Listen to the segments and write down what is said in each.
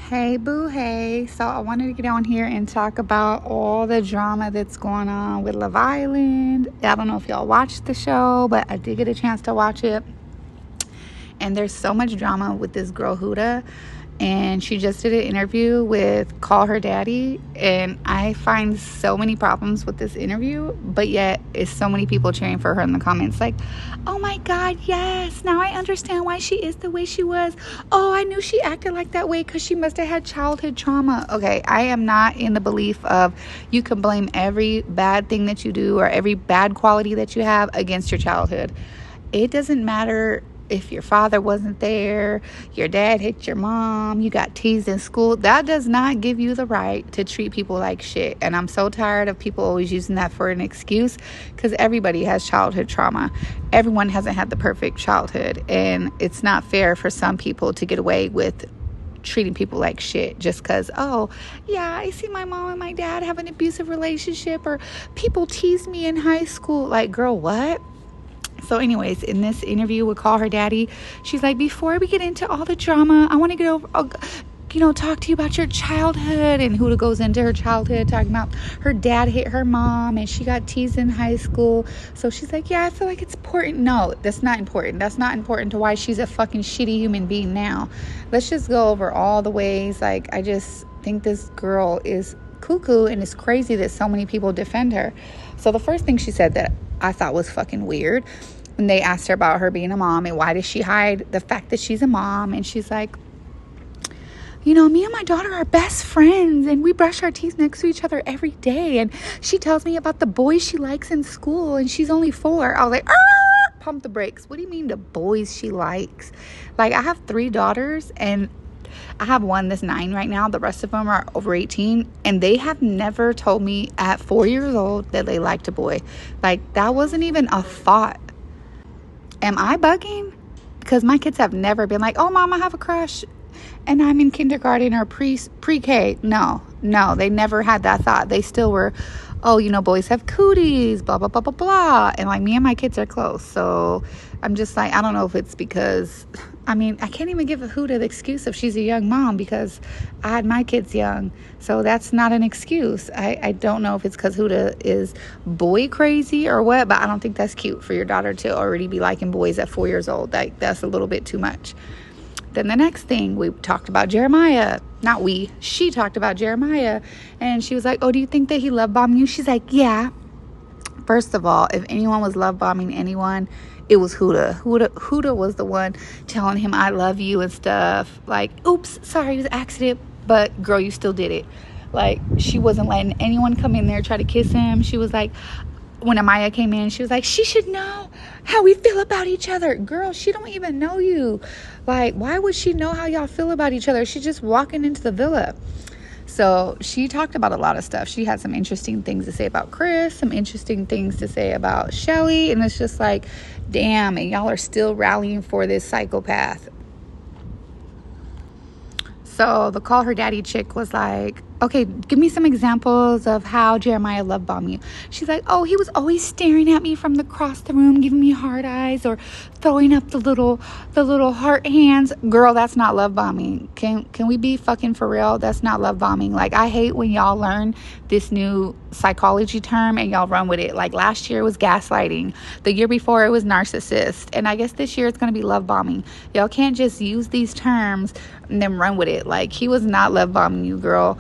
Hey boo hey. So I wanted to get on here and talk about all the drama that's going on with Love Island. I don't know if y'all watched the show, but I did get a chance to watch it. And there's so much drama with this girl Huda. And she just did an interview with Call Her Daddy. And I find so many problems with this interview, but yet it's so many people cheering for her in the comments. Like, oh my God, yes. Now I understand why she is the way she was. Oh, I knew she acted like that way because she must have had childhood trauma. Okay, I am not in the belief of you can blame every bad thing that you do or every bad quality that you have against your childhood. It doesn't matter if your father wasn't there, your dad hit your mom, you got teased in school. That does not give you the right to treat people like shit. And I'm so tired of people always using that for an excuse, because everybody has childhood trauma. Everyone hasn't had the perfect childhood, and it's not fair for some people to get away with treating people like shit just because, oh yeah, I see my mom and my dad have an abusive relationship, or people teased me in high school. Like, girl, what? So anyways, in this interview with Call Her Daddy, she's like, before we get into all the drama, I want to get over, talk to you about your childhood. And Huda goes into her childhood, talking about her dad hit her mom and she got teased in high school. So she's like, yeah, I feel like it's important. No, that's not important. That's not important to why she's a fucking shitty human being now. Let's just go over all the ways. Like, I just think this girl is cuckoo, and it's crazy that so many people defend her. So the first thing she said that I thought was fucking weird, when they asked her about her being a mom and why does she hide the fact that she's a mom, and she's like, me and my daughter are best friends and we brush our teeth next to each other every day, and she tells me about the boys she likes in school and she's only 4. I was like, pump the brakes. What do you mean the boys she likes? Like, I have 3 daughters, and I have one that's 9 right now. The rest of them are over 18, and they have never told me at 4 years old that they liked a boy. Like, that wasn't even a thought. Am I bugging? Because my kids have never been like, oh, mom, I have a crush and I'm in kindergarten or pre-K. No, they never had that thought. They still were, boys have cooties, blah, blah, blah, blah, blah. And like, me and my kids are close. So I'm just like, I don't know if it's because, I can't even give a Huda the excuse if she's a young mom, because I had my kids young. So that's not an excuse. I don't know if it's because Huda is boy crazy or what, but I don't think that's cute for your daughter to already be liking boys at 4 years old. That's a little bit too much. Then the next thing, we talked about Jeremiah. She talked about Jeremiah. And she was like, oh, do you think that he love bombed you? She's like, yeah. First of all, if anyone was love bombing anyone, it was Huda. Huda was the one telling him, I love you and stuff. Like, oops, sorry, it was an accident. But girl, you still did it. Like, she wasn't letting anyone come in there try to kiss him. She was like, when Amaya came in, she was like, she should know how we feel about each other. Girl, she don't even know you. Like, why would she know how y'all feel about each other? She's just walking into the villa. So she talked about a lot of stuff. She had some interesting things to say about Chris, some interesting things to say about Shelly. And it's just like, damn, and y'all are still rallying for this psychopath. So the Call Her Daddy chick was like, okay, give me some examples of how Jeremiah love bombed you. She's like, oh, he was always staring at me from across the room, giving me hard eyes, or throwing up the little heart hands. Girl, that's not love bombing. Can we be fucking for real? That's not love bombing. Like, I hate when y'all learn this new psychology term and y'all run with it. Like, last year it was gaslighting. The year before it was narcissist. And I guess this year it's going to be love bombing. Y'all can't just use these terms and then run with it. Like, he was not love bombing you, girl.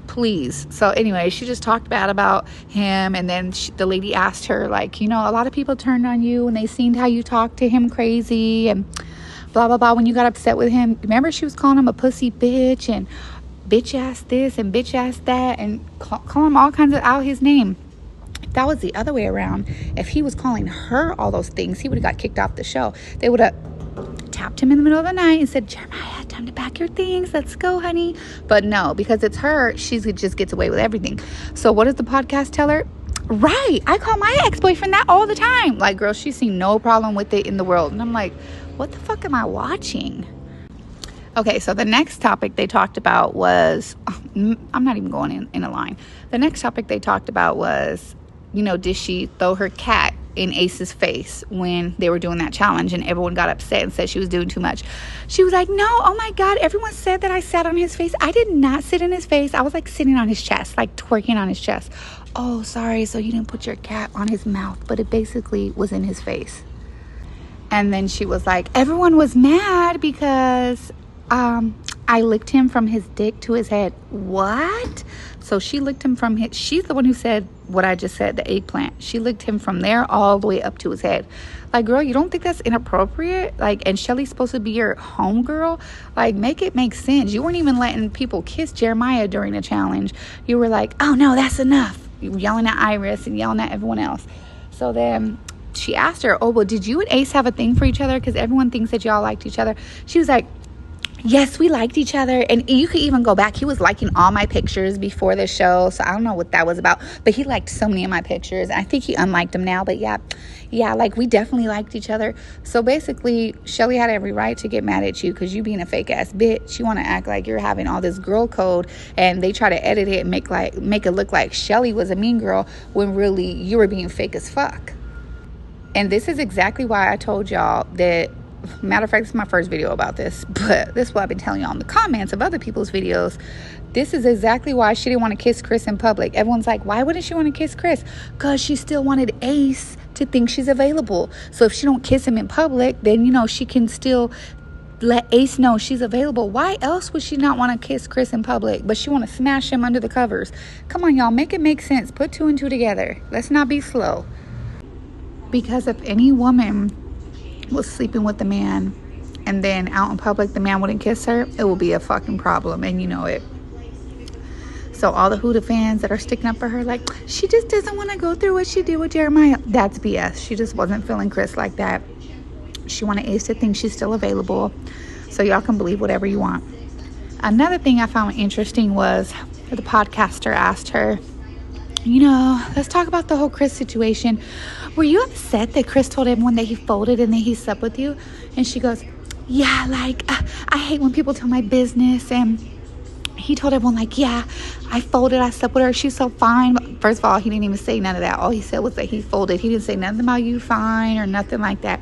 Please. So anyway, she just talked bad about him, and then the lady asked her, like, a lot of people turned on you and they seen how you talked to him crazy and blah blah blah when you got upset with him. Remember, she was calling him a pussy bitch and bitch ass this and bitch ass that, and call him all kinds of out his name. If that was the other way around, if he was calling her all those things, he would have got kicked off the show. They would have tapped him in the middle of the night and said, Jeremiah, time to pack your things, let's go, honey. But no, because it's her, she just gets away with everything. So what does the podcast tell her? Right, I call my ex-boyfriend that all the time. Like, girl, she's seen no problem with it in the world. And I'm like, what the fuck am I watching? Okay, so the next topic they talked about was, I'm not even going in a line. The next topic they talked about was, did she throw her cat in Ace's face when they were doing that challenge, and everyone got upset and said she was doing too much. She was like, no, oh my God, everyone said that I sat on his face. I did not sit in his face. I was like sitting on his chest, like twerking on his chest. Oh, sorry, so you didn't put your cap on his mouth, but it basically was in his face. And then she was like, everyone was mad because I licked him from his dick to his head. What? So she licked him from his, she's the one who said what I just said, the eggplant. She licked him from there all the way up to his head. Like, girl, you don't think that's inappropriate? Like, and Shelly's supposed to be your homegirl? Like, make it make sense. You weren't even letting people kiss Jeremiah during the challenge. You were like, oh no, that's enough. You were yelling at Iris and yelling at everyone else. So then she asked her, oh, well, did you and Ace have a thing for each other? Because everyone thinks that y'all liked each other. She was like, yes, we liked each other. And you could even go back. He was liking all my pictures before the show. So I don't know what that was about. But he liked so many of my pictures. I think he unliked them now. But yeah, like we definitely liked each other. So basically, Shelly had every right to get mad at you because you being a fake ass bitch. You want to act like you're having all this girl code. And they try to edit it and make it look like Shelly was a mean girl when really you were being fake as fuck. And this is exactly why I told y'all that, matter of fact, this is my first video about this, but this is what I've been telling y'all in the comments of other people's videos. This is exactly why she didn't want to kiss Chris in public. Everyone's like, why wouldn't she want to kiss Chris? Because she still wanted Ace to think she's available. So if she don't kiss him in public, then, you know, she can still let Ace know she's available. Why else would she not want to kiss Chris in public? But she want to smash him under the covers. Come on, y'all, make it make sense. Put two and two together. Let's not be slow. Because if any woman was sleeping with the man and then out in public the man wouldn't kiss her, it will be a fucking problem, and you know it. So all the Huda fans that are sticking up for her, like, she just doesn't want to go through what she did with Jeremiah, that's BS. She just wasn't feeling Chris like that. She wanted Ace to think she's still available. So y'all can believe whatever you want. Another thing I found interesting was the podcaster asked her, you know, let's talk about the whole Chris situation. Were you upset that Chris told everyone that he folded and then he slept with you? And she goes, yeah, like, I hate when people tell my business. And he told everyone, like, yeah, I folded, I slept with her, she's so fine. But first of all, he didn't even say none of that. All he said was that he folded. He didn't say nothing about you fine or nothing like that.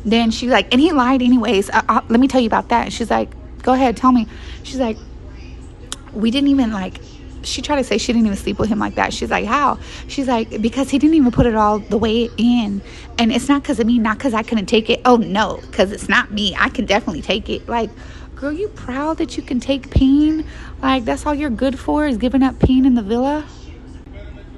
Then she's like, and he lied anyways. Let me tell you about that. And she's like, go ahead, tell me. She's like, we didn't even, like, she tried to say she didn't even sleep with him like that. She's like, how? She's like, because he didn't even put it all the way in. And it's not because of me, not because I couldn't take it. Oh, no, because it's not me. I can definitely take it. Like, girl, you proud that you can take peen? Like, that's all you're good for is giving up peen in the villa?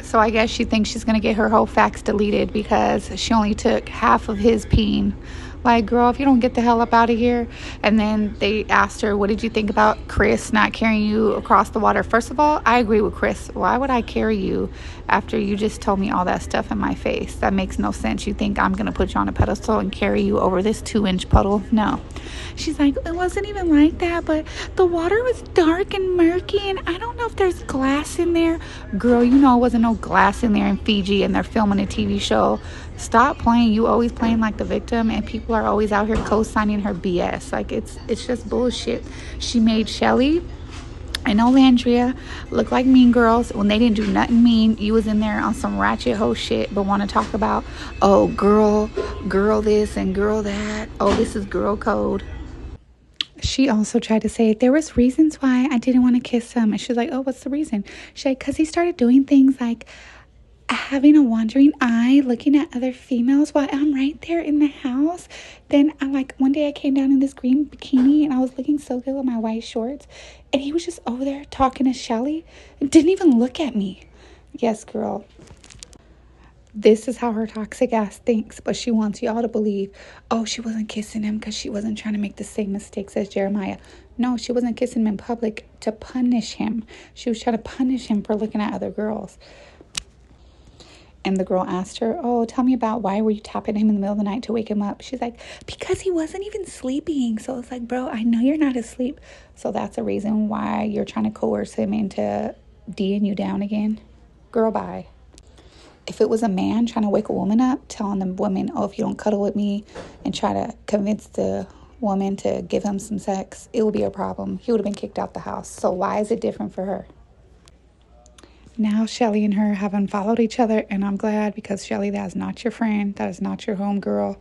So I guess she thinks she's going to get her whole fax deleted because she only took half of his peen. Like, girl, if you don't get the hell up out of here. And then they asked her, what did you think about Chris not carrying you across the water? First of all, I agree with Chris. Why would I carry you after you just told me all that stuff in my face? That makes no sense. You think I'm going to put you on a pedestal and carry you over this 2-inch puddle? No. She's like, it wasn't even like that, but the water was dark and murky, and I don't know if there's glass in there. Girl, you know it wasn't no glass in there in Fiji, and they're filming a TV show. Stop playing. You always playing like the victim, and people are always out here co-signing her BS. Like, it's just bullshit. She made Shelly and Olandria look like mean girls when they didn't do nothing mean. You was in there on some ratchet hoe shit, but want to talk about, oh, girl this and girl that. Oh, this is girl code. She also tried to say there was reasons why I didn't want to kiss him. And she's like, oh, what's the reason? She's like, because he started doing things like having a wandering eye, looking at other females while I'm right there in the house. Then I one day I came down in this green bikini and I was looking so good with my white shorts, and he was just over there talking to Shelly and didn't even look at me. Yes, girl. This is how her toxic ass thinks, but she wants y'all to believe, oh, she wasn't kissing him because she wasn't trying to make the same mistakes as Jeremiah. No, she wasn't kissing him in public to punish him. She was trying to punish him for looking at other girls. And the girl asked her, oh, tell me about why were you tapping him in the middle of the night to wake him up? She's like, because he wasn't even sleeping. So it's like, bro, I know you're not asleep. So that's a reason why you're trying to coerce him into D'ing you down again. Girl, bye. If it was a man trying to wake a woman up, telling the woman, oh, if you don't cuddle with me, and try to convince the woman to give him some sex, it would be a problem. He would have been kicked out the house. So why is it different for her? Now Shelly and her have unfollowed each other, and I'm glad, because Shelly, that is not your friend. That is not your homegirl.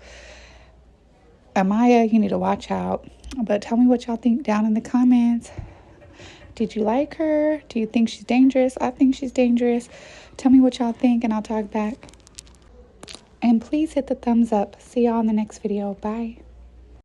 Amaya, you need to watch out. But tell me what y'all think down in the comments. Did you like her? Do you think she's dangerous? I think she's dangerous. Tell me what y'all think, and I'll talk back. And please hit the thumbs up. See y'all in the next video. Bye.